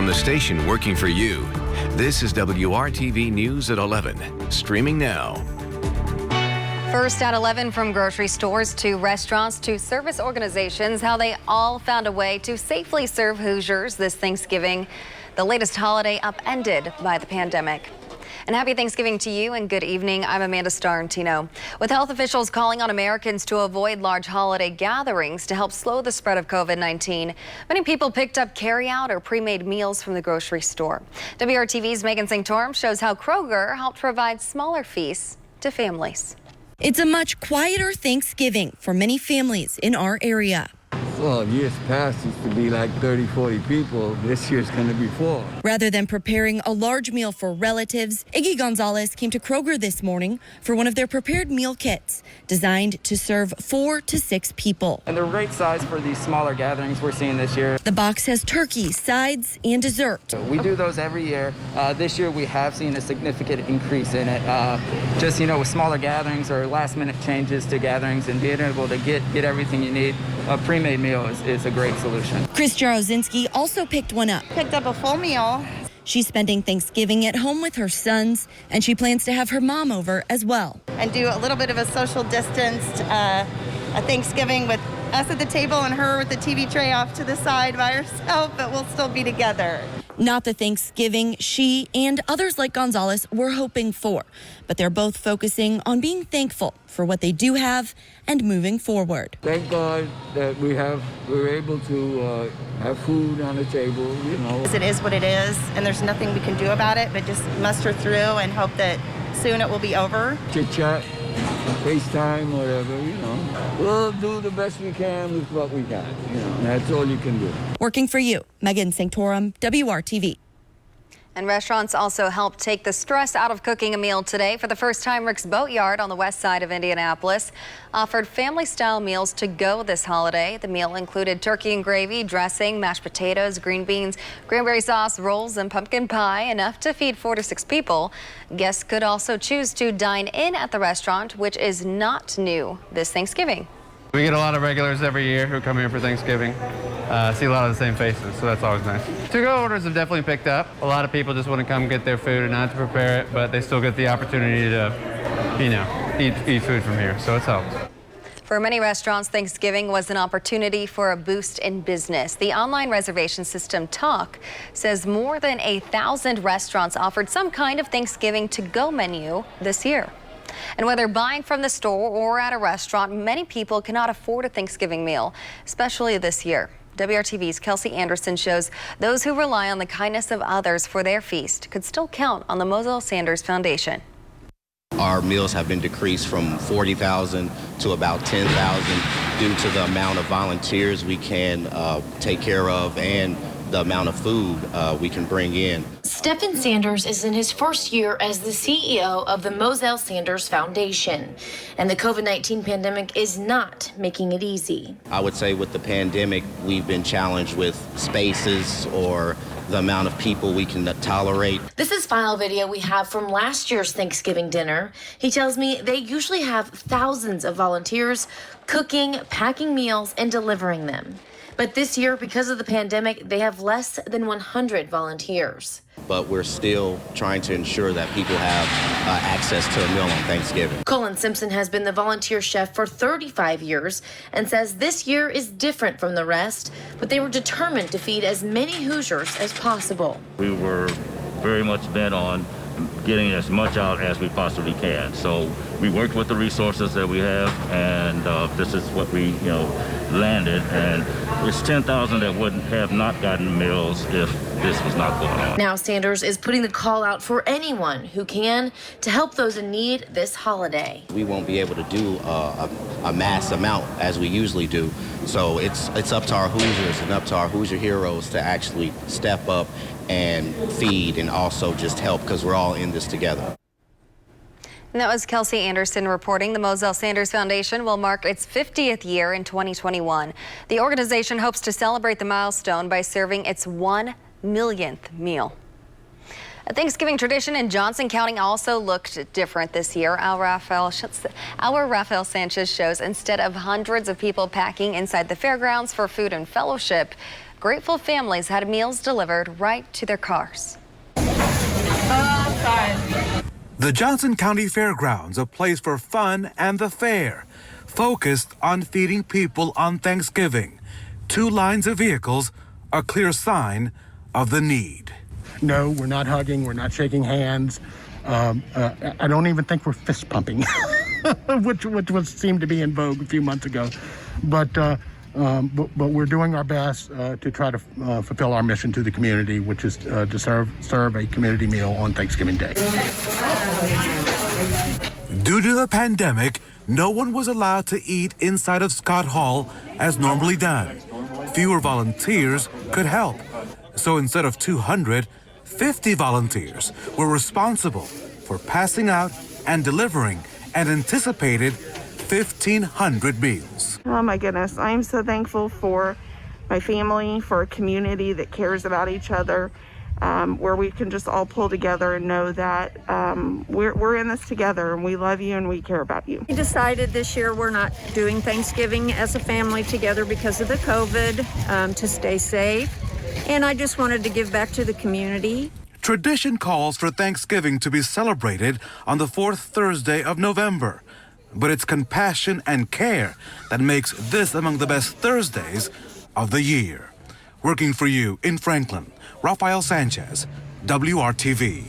from the station working for you. This is WRTV News at 11, streaming now. First at 11, from grocery stores to restaurants to service organizations, how they all found a way to safely serve Hoosiers this Thanksgiving, the latest holiday upended by the pandemic. And happy Thanksgiving to you and good evening. I'm Amanda Starantino. With health officials calling on Americans to avoid large holiday gatherings to help slow the spread of COVID-19, many people picked up carry-out or pre-made meals from the grocery store. WRTV's Megan Sanctorum shows how Kroger helped provide smaller feasts to families. It's a much quieter Thanksgiving for many families in our area. Well, years past used to be like 30, 40 people. This year's going to be 4. Rather than preparing a large meal for relatives, Iggy Gonzalez came to Kroger this morning for one of their prepared meal kits designed to serve 4 to 6 people. And they're great size for these smaller gatherings we're seeing this year. The box has turkey, sides, and dessert. We do those every year. This year we have seen a significant increase in it. Just, with smaller gatherings or last minute changes to gatherings and being able to get everything you need. A pre-made meal is a great solution. Chris Jarozinski also picked one up. Picked up a full meal. She's spending Thanksgiving at home with her sons, and she plans to have her mom over as well. And do a little bit of a social distanced a Thanksgiving with us at the table and her with the TV tray off to the side by herself, but we'll still be together. Not the Thanksgiving she and others like Gonzalez were hoping for, but they're both focusing on being thankful for what they do have and moving forward. Thank God that we're able to have food on the table, It is what it is, and there's nothing we can do about it, but just muster through and hope that soon it will be over. Chit-chat, FaceTime, whatever, We'll do the best we can with what we got, That's all you can do. Working for you, Megan Sanctorum, WRTV. And restaurants also helped take the stress out of cooking a meal today. For the first time, Rick's Boatyard on the west side of Indianapolis offered family-style meals to go this holiday. The meal included turkey and gravy, dressing, mashed potatoes, green beans, cranberry sauce, rolls, and pumpkin pie, enough to feed 4 to 6 people. Guests could also choose to dine in at the restaurant, which is not new this Thanksgiving. We get a lot of regulars every year who come here for Thanksgiving. See a lot of the same faces, so that's always nice. To-go orders have definitely picked up. A lot of people just want to come get their food and not to prepare it, but they still get the opportunity to, eat food from here, so it's helped. For many restaurants, Thanksgiving was an opportunity for a boost in business. The online reservation system Talk says more than 1,000 restaurants offered some kind of Thanksgiving to-go menu this year. And whether buying from the store or at a restaurant, many people cannot afford a Thanksgiving meal, especially this year. WRTV's Kelsey Anderson shows those who rely on the kindness of others for their feast could still count on the Moselle Sanders Foundation. Our meals have been decreased from 40,000 to about 10,000 due to the amount of volunteers we can take care of and the amount of food we can bring in. Stephen Sanders is in his first year as the CEO of the Moselle Sanders Foundation, and the COVID-19 pandemic is not making it easy. I would say with the pandemic, we've been challenged with spaces or the amount of people we can tolerate. This is file video we have from last year's Thanksgiving dinner. He tells me they usually have thousands of volunteers cooking, packing meals, and delivering them. But this year, because of the pandemic, they have less than 100 volunteers. But we're still trying to ensure that people have access to a meal on Thanksgiving. Colin Simpson has been the volunteer chef for 35 years and says this year is different from the rest, but they were determined to feed as many Hoosiers as possible. We were very much bent on getting as much out as we possibly can. So we worked with the resources that we have, and this is what we, landed. And it's 10,000 that would have not gotten meals if this was not going on. Now Sanders is putting the call out for anyone who can to help those in need this holiday. We won't be able to do a mass amount as we usually do. So it's up to our Hoosiers and up to our Hoosier heroes to actually step up and feed and also just help, because we're all in this together. And that was Kelsey Anderson reporting. The Moselle Sanders Foundation will mark its 50th year in 2021. The organization hopes to celebrate the milestone by serving its 1 millionth meal. A Thanksgiving tradition in Johnson County also looked different this year. Our Rafael Sanchez shows instead of hundreds of people packing inside the fairgrounds for food and fellowship, grateful families had meals delivered right to their cars. The Johnson County Fairgrounds, a place for fun and the fair, focused on feeding people on Thanksgiving. 2 lines of vehicles, a clear sign of the need. No, we're not hugging, we're not shaking hands. I don't even think we're fist pumping, which seemed to be in vogue a few months ago. But we're doing our best to try to fulfill our mission to the community, which is to serve a community meal on Thanksgiving Day. Due to the pandemic, no one was allowed to eat inside of Scott Hall as normally done. Fewer volunteers could help. So instead of 200, 50 volunteers were responsible for passing out and delivering an anticipated 1,500 meals. Oh my goodness, I'm so thankful for my family, for a community that cares about each other, where we can just all pull together and know that we're in this together and we love you and we care about you. We decided this year we're not doing Thanksgiving as a family together because of the COVID, to stay safe. And I just wanted to give back to the community. Tradition calls for Thanksgiving to be celebrated on the 4th Thursday of November. But it's compassion and care that makes this among the best Thursdays of the year. Working for you in Franklin, Rafael Sanchez, WRTV.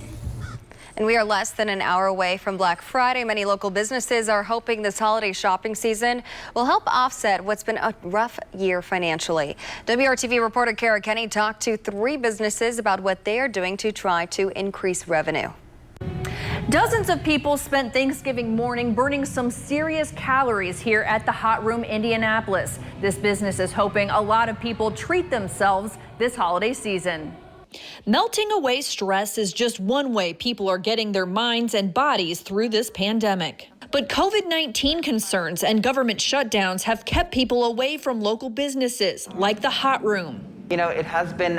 And we are less than an hour away from Black Friday. Many local businesses are hoping this holiday shopping season will help offset what's been a rough year financially. WRTV reporter Kara Kenny talked to 3 businesses about what they are doing to try to increase revenue. Dozens of people spent Thanksgiving morning burning some serious calories here at the Hot Room Indianapolis. This business is hoping a lot of people treat themselves this holiday season. Melting away stress is just one way people are getting their minds and bodies through this pandemic. But COVID-19 concerns and government shutdowns have kept people away from local businesses like the Hot Room. You know, it has been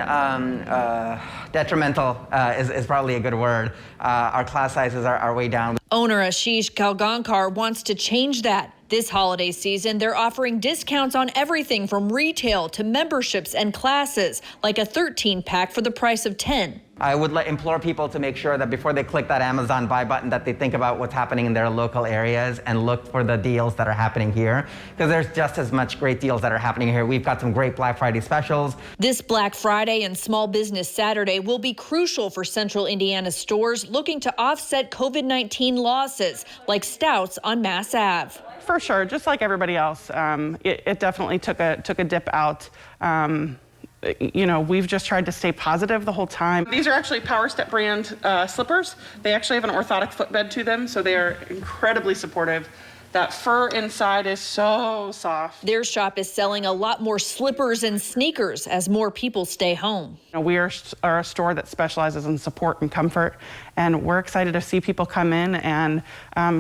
detrimental, is probably a good word. Our class sizes are way down. Owner Ashish Kalgankar wants to change that. This holiday season, they're offering discounts on everything from retail to memberships and classes, like a 13-pack for the price of 10. I would implore people to make sure that before they click that Amazon buy button, that they think about what's happening in their local areas and look for the deals that are happening here, because there's just as much great deals that are happening here. We've got some great Black Friday specials. This Black Friday and Small Business Saturday will be crucial for Central Indiana stores looking to offset COVID-19 losses, like Stouts on Mass Ave. For sure, just like everybody else, it definitely took a dip out. You know, we've just tried to stay positive the whole time. These are actually Power Step brand slippers. They actually have an orthotic footbed to them, so they are incredibly supportive. That fur inside is so soft. Their shop is selling a lot more slippers and sneakers as more people stay home. You know, we are a store that specializes in support and comfort, and we're excited to see people come in and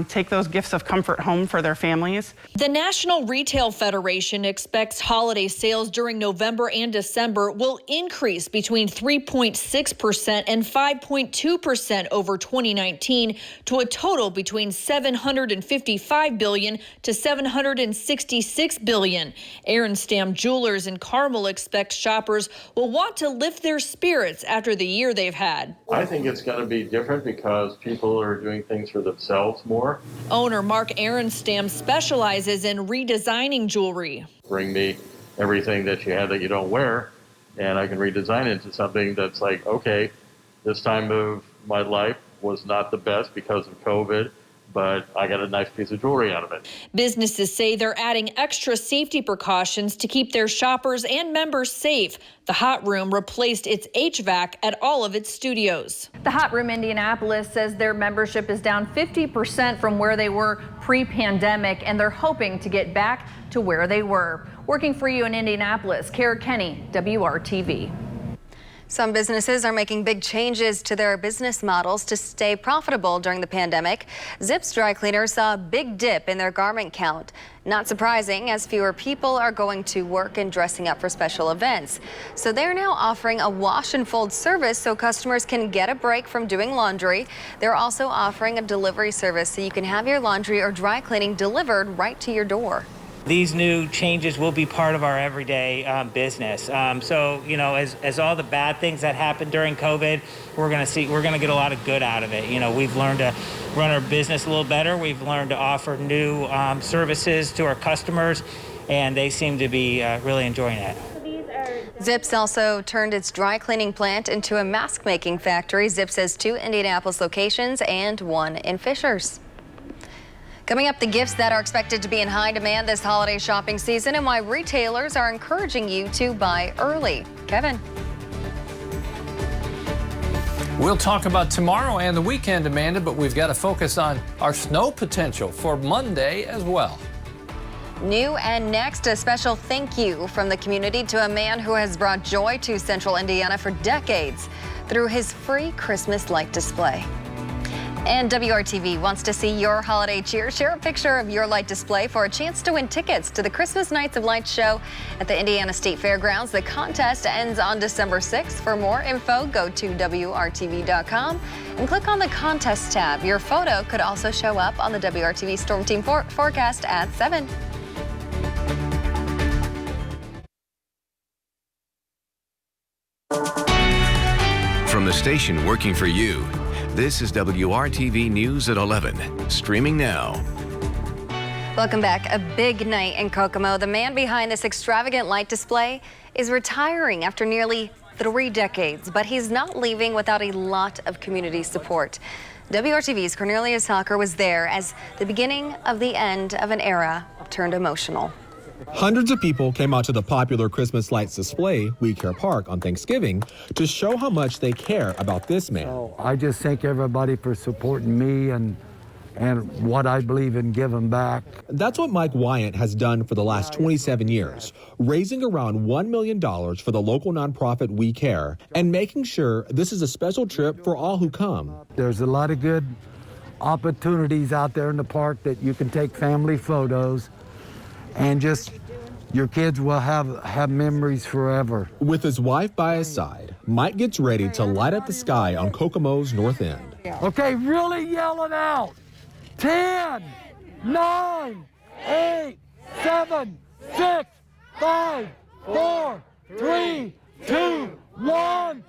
take those gifts of comfort home for their families. The National Retail Federation expects holiday sales during November and December will increase between 3.6% and 5.2% over 2019 to a total between $755 billion to $766 billion. Aronstam Jewelers in Carmel expects shoppers will want to lift their spirits after the year they've had. I think it's going to be different because people are doing things for themselves more. Owner Mark Aronstam specializes in redesigning jewelry. Bring me everything that you have that you don't wear, and I can redesign it into something that's like, okay, this time of my life was not the best because of COVID, but I got a nice piece of jewelry out of it. Businesses say they're adding extra safety precautions to keep their shoppers and members safe. The Hot Room replaced its HVAC at all of its studios. The Hot Room Indianapolis says their membership is down 50% from where they were pre-pandemic, and they're hoping to get back to where they were. Working for you in Indianapolis, Kara Kenny, WRTV. Some businesses are making big changes to their business models to stay profitable during the pandemic. Zips Dry Cleaners saw a big dip in their garment count. Not surprising, as fewer people are going to work and dressing up for special events. So they're now offering a wash and fold service so customers can get a break from doing laundry. They're also offering a delivery service so you can have your laundry or dry cleaning delivered right to your door. These new changes will be part of our everyday business. So, you know, as all the bad things that happened during COVID, we're going to get a lot of good out of it. You know, we've learned to run our business a little better. We've learned to offer new services to our customers, and they seem to be really enjoying it. Zips also turned its dry cleaning plant into a mask making factory. Zips has 2 Indianapolis locations and 1 in Fishers. Coming up, the gifts that are expected to be in high demand this holiday shopping season and why retailers are encouraging you to buy early. Kevin. We'll talk about tomorrow and the weekend, Amanda, but we've got to focus on our snow potential for Monday as well. New and next, a special thank you from the community to a man who has brought joy to Central Indiana for decades through his free Christmas light display. And WRTV wants to see your holiday cheer. Share a picture of your light display for a chance to win tickets to the Christmas Nights of Lights show at the Indiana State Fairgrounds. The contest ends on December 6th. For more info, go to WRTV.com and click on the contest tab. Your photo could also show up on the WRTV Storm Team forecast at 7. From the station working for you, this is WRTV News at 11, streaming now. Welcome back. A big night in Kokomo. The man behind this extravagant light display is retiring after nearly 3 decades, but he's not leaving without a lot of community support. WRTV's Cornelius Hawker was there as the beginning of the end of an era turned emotional. Hundreds of people came out to the popular Christmas lights display, We Care Park, on Thanksgiving to show how much they care about this man. So I just thank everybody for supporting me and what I believe in giving back. That's what Mike Wyant has done for the last 27 years, raising around $1 million for the local nonprofit We Care and making sure this is a special trip for all who come. There's a lot of good opportunities out there in the park that you can take family photos. And just your kids will have memories forever. With his wife by his side, Mike gets ready to light up the sky on Kokomo's north end. Okay, really yell it out. 10, 9, 8, 7, 6, 5, 4, 3, 2, 1.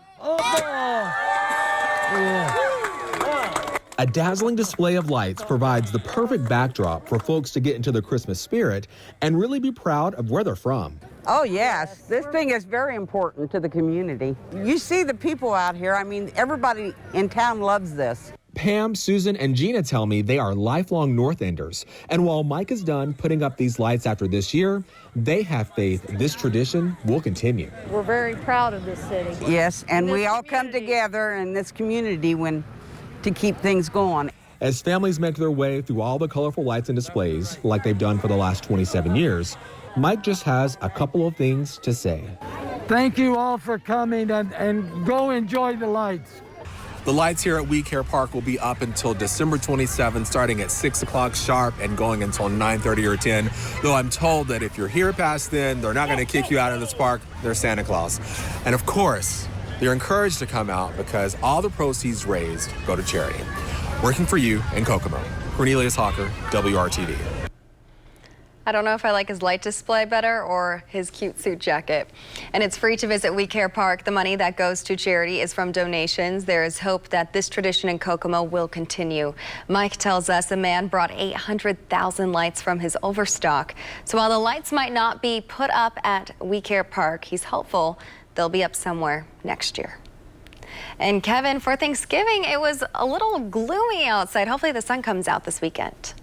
A dazzling display of lights provides the perfect backdrop for folks to get into the Christmas spirit and really be proud of where they're from. Oh, yes. This thing is very important to the community. You see the people out here. I mean, everybody in town loves this. Pam, Susan, and Gina tell me they are lifelong North Enders. And while Mike is done putting up these lights after this year, they have faith this tradition will continue. We're very proud of this city. Yes, and we all come together in this community to keep things going. As families make their way through all the colorful lights and displays, like they've done for the last 27 years, Mike just has a couple of things to say. Thank you all for coming and go enjoy the lights. The lights here at We Care Park will be up until December 27th, starting at 6 o'clock sharp and going until 9:30 or 10. Though I'm told that if you're here past then, they're not going to kick you out of this park. They're Santa Claus. And of course, you're encouraged to come out because all the proceeds raised go to charity. Working for you in Kokomo, Cornelius Hawker, WRTV. I don't know if I like his light display better or his cute suit jacket. And it's free to visit We Care Park. The money that goes to charity is from donations. There is hope that this tradition in Kokomo will continue. Mike tells us the man brought 800,000 lights from his overstock. So while the lights might not be put up at We Care Park, he's hopeful they'll be up somewhere next year. And Kevin, for Thanksgiving, it was a little gloomy outside. Hopefully the sun comes out this weekend.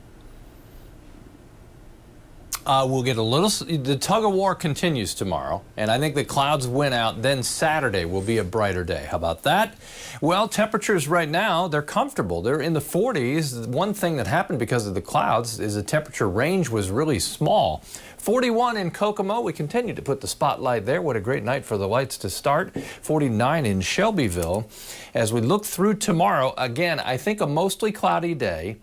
We'll get a little, the tug of war continues tomorrow, and I think the clouds win out. Then Saturday will be a brighter day. How about that? Well, temperatures right now, they're comfortable. They're in the 40s. One thing that happened because of the clouds is the temperature range was really small. 41 in Kokomo. We continue to put the spotlight there. What a great night for the lights to start. 49 in Shelbyville. As we look through tomorrow, again, I think a mostly cloudy day.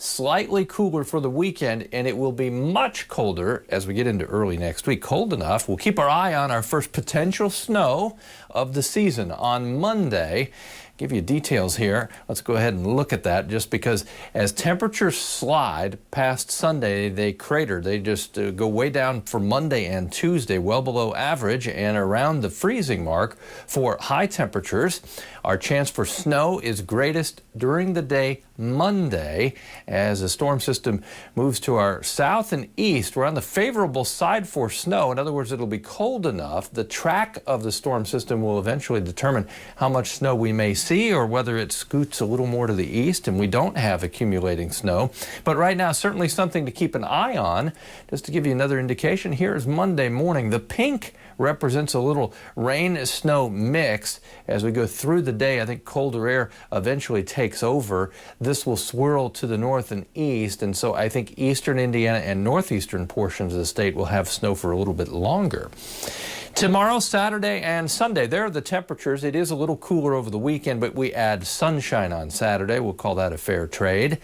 Slightly cooler for the weekend, and it will be much colder as we get into early next week. Cold enough. We'll keep our eye on our first potential snow of the season on Monday. Give you details here. Let's go ahead and look at that, just because as temperatures slide past Sunday, they crater. They just go way down for Monday and Tuesday, well below average and around the freezing mark for high temperatures. Our chance for snow is greatest during the day Monday as the storm system moves to our south and east. We're on the favorable side for snow. In other words, it'll be cold enough. The track of the storm system will eventually determine how much snow we may see, or whether it scoots a little more to the east and we don't have accumulating snow. But right now, certainly something to keep an eye on. Just to give you another indication, here is Monday morning. The pink represents a little rain-snow mix. As we go through the day, I think colder air eventually takes over. This will swirl to the north and east, and so I think eastern Indiana and northeastern portions of the state will have snow for a little bit longer. Tomorrow, Saturday, and Sunday, there are the temperatures. It is a little cooler over the weekend, but we add sunshine on Saturday. We'll call that a fair trade.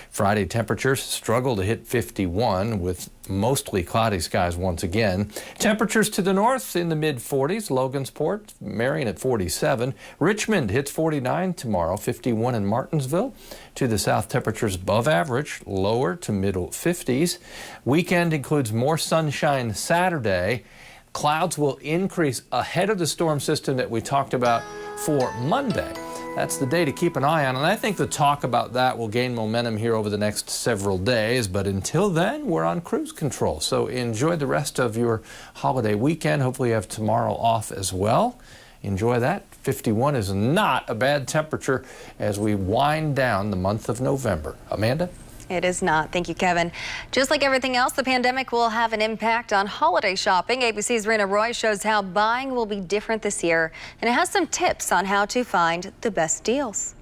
Friday temperatures struggle to hit 51 with mostly cloudy skies once again. Temperatures to the north in the mid-40s. Logansport, Marion at 47. Richmond hits 49 tomorrow, 51 in Martinsville. To the south, temperatures above average, lower to middle 50s. Weekend includes more sunshine Saturday. Clouds will increase ahead of the storm system that we talked about for Monday. That's the day to keep an eye on, and I think the talk about that will gain momentum here over the next several days. But until then, we're on cruise control. So enjoy the rest of your holiday weekend. Hopefully you have tomorrow off as well. Enjoy that. 51 is not a bad temperature as we wind down the month of November. Amanda? It is not. Thank you, Kevin. Just like everything else, the pandemic will have an impact on holiday shopping. ABC's Rena Roy shows how buying will be different this year, and it has some tips on how to find the best deals.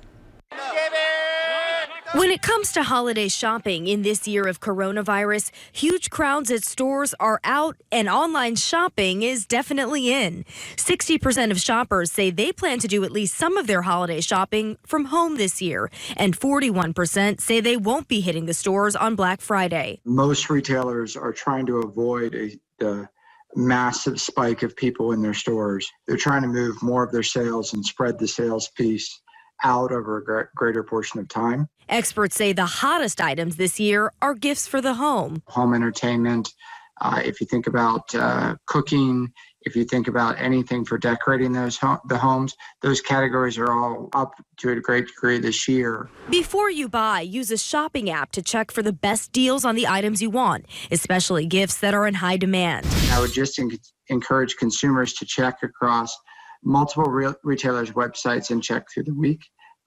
When it comes to holiday shopping in this year of coronavirus, huge crowds at stores are out and online shopping is definitely in. 60% of shoppers say they plan to do at least some of their holiday shopping from home this year, and 41% say they won't be hitting the stores on Black Friday. Most retailers are trying to avoid a massive spike of people in their stores. They're trying to move more of their sales and spread the sales piece out over a greater portion of time. Experts say the hottest items this year are gifts for the home. Home entertainment, if you think about cooking, if you think about anything for decorating the homes, those categories are all up to a great degree this year. Before you buy, use a shopping app to check for the best deals on the items you want, especially gifts that are in high demand. I would just encourage consumers to check across multiple retailers' websites and check through the week.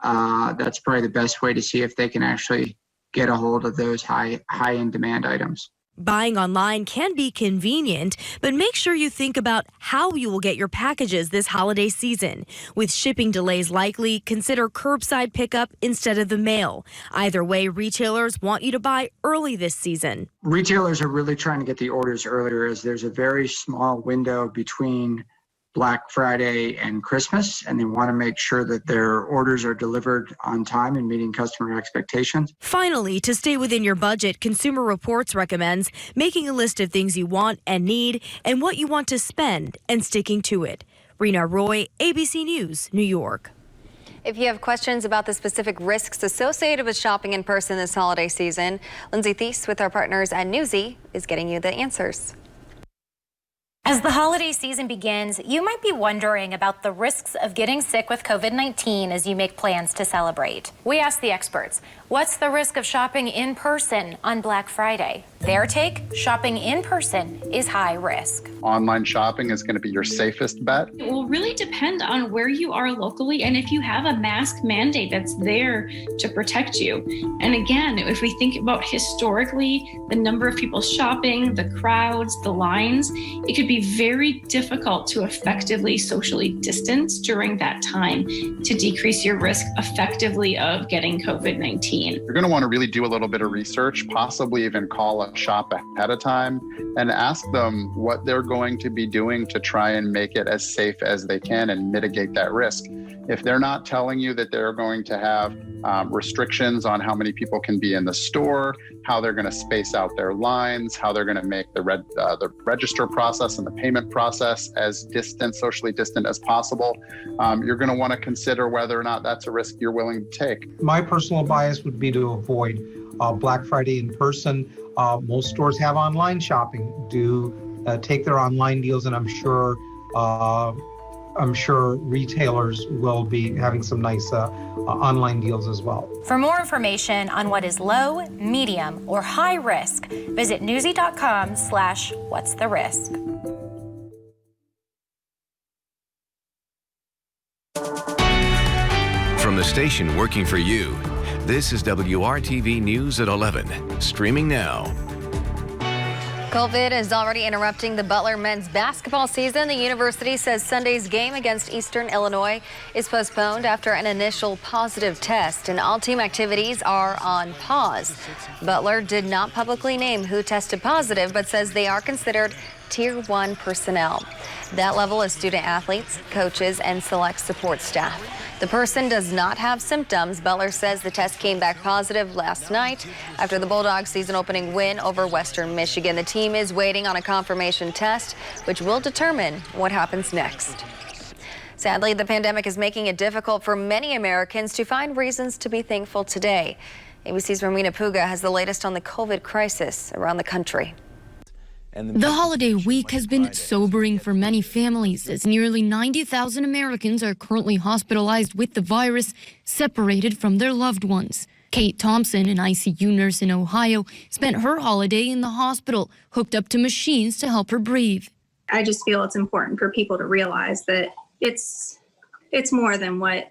That's probably the best way to see if they can actually get a hold of those high-end demand items. Buying online can be convenient, but make sure you think about how you will get your packages this holiday season. With shipping delays likely, consider curbside pickup instead of the mail. Either way, retailers want you to buy early this season. Retailers are really trying to get the orders earlier, as there's a very small window between Black Friday and Christmas, and they want to make sure that their orders are delivered on time and meeting customer expectations. Finally, to stay within your budget, Consumer Reports recommends making a list of things you want and need and what you want to spend and sticking to it. Rena Roy, ABC News, New York. If you have questions about the specific risks associated with shopping in person this holiday season, Lindsay Thies with our partners at Newsy is getting you the answers. As the holiday season begins, you might be wondering about the risks of getting sick with COVID-19 as you make plans to celebrate. We asked the experts, what's the risk of shopping in person on Black Friday? Their take, shopping in person is high risk. Online shopping is going to be your safest bet. It will really depend on where you are locally and if you have a mask mandate that's there to protect you. And again, if we think about historically, the number of people shopping, the crowds, the lines, it could be very difficult to effectively socially distance during that time to decrease your risk effectively of getting COVID-19. You're going to want to really do a little bit of research, possibly even call a shop ahead of time and ask them what they're going to be doing to try and make it as safe as they can and mitigate that risk. If they're not telling you that they're going to have restrictions on how many people can be in the store, how they're going to space out their lines, how they're going to make the register process and the payment process as socially distant as possible. You're going to want to consider whether or not that's a risk you're willing to take. My personal bias would be to avoid Black Friday in person. Most stores have online shopping. Do take their online deals, and I'm sure retailers will be having some nice online deals as well. For more information on what is low, medium, or high risk, visit newsy.com/what's the risk. From the station working for you, this is WRTV News at 11, streaming now. COVID is already interrupting the Butler men's basketball season. The university says Sunday's game against Eastern Illinois is postponed after an initial positive test, and all team activities are on pause. Butler did not publicly name who tested positive, but says they are considered Tier 1 personnel. That level is student athletes, coaches, and select support staff. The person does not have symptoms. Butler says the test came back positive last night after the Bulldogs' season-opening win over Western Michigan. The team is waiting on a confirmation test, which will determine what happens next. Sadly, the pandemic is making it difficult for many Americans to find reasons to be thankful today. ABC's Romina Puga has the latest on the COVID crisis around the country. The holiday week has been sobering for many families, as nearly 90,000 Americans are currently hospitalized with the virus, separated from their loved ones. Kate Thompson, an ICU nurse in Ohio, spent her holiday in the hospital, hooked up to machines to help her breathe. I just feel it's important for people to realize that it's more than what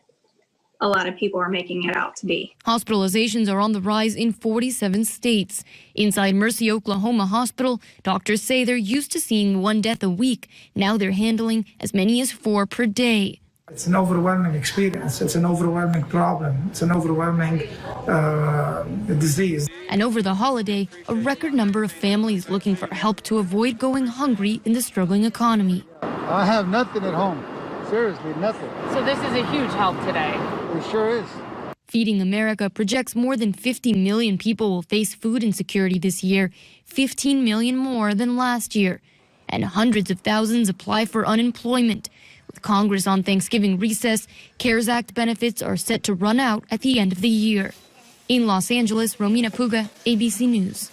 a lot of people are making it out to be. Hospitalizations are on the rise in 47 states. Inside Mercy, Oklahoma Hospital, doctors say they're used to seeing one death a week. Now they're handling as many as 4 per day. It's an overwhelming experience. It's an overwhelming problem. It's an overwhelming disease. And over the holiday, a record number of families looking for help to avoid going hungry in the struggling economy. I have nothing at home. Seriously, nothing. So this is a huge help today. It sure is. Feeding America projects more than 50 million people will face food insecurity this year, 15 million more than last year. And hundreds of thousands apply for unemployment. With Congress on Thanksgiving recess, CARES Act benefits are set to run out at the end of the year. In Los Angeles, Romina Puga, ABC News.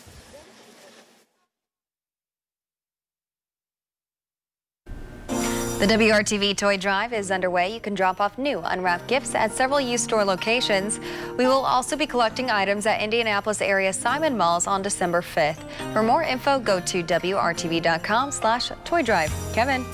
The WRTV Toy Drive is underway. You can drop off new unwrapped gifts at several U-Store locations. We will also be collecting items at Indianapolis area Simon Malls on December 5th. For more info, go to WRTV.com/Toy Drive. Kevin.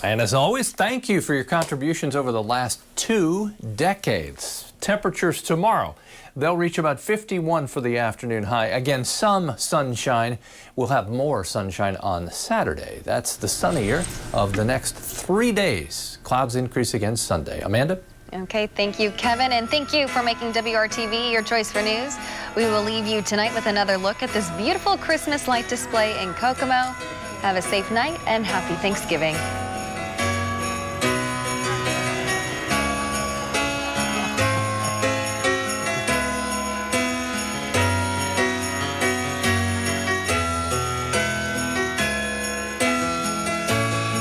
And as always, thank you for your contributions over the last 2 decades. Temperatures tomorrow, they'll reach about 51 for the afternoon high. Again, some sunshine. We'll have more sunshine on Saturday. That's the sunnier of the next 3 days. Clouds increase again Sunday. Amanda? Okay, thank you, Kevin, and thank you for making WRTV your choice for news. We will leave you tonight with another look at this beautiful Christmas light display in Kokomo. Have a safe night and happy Thanksgiving.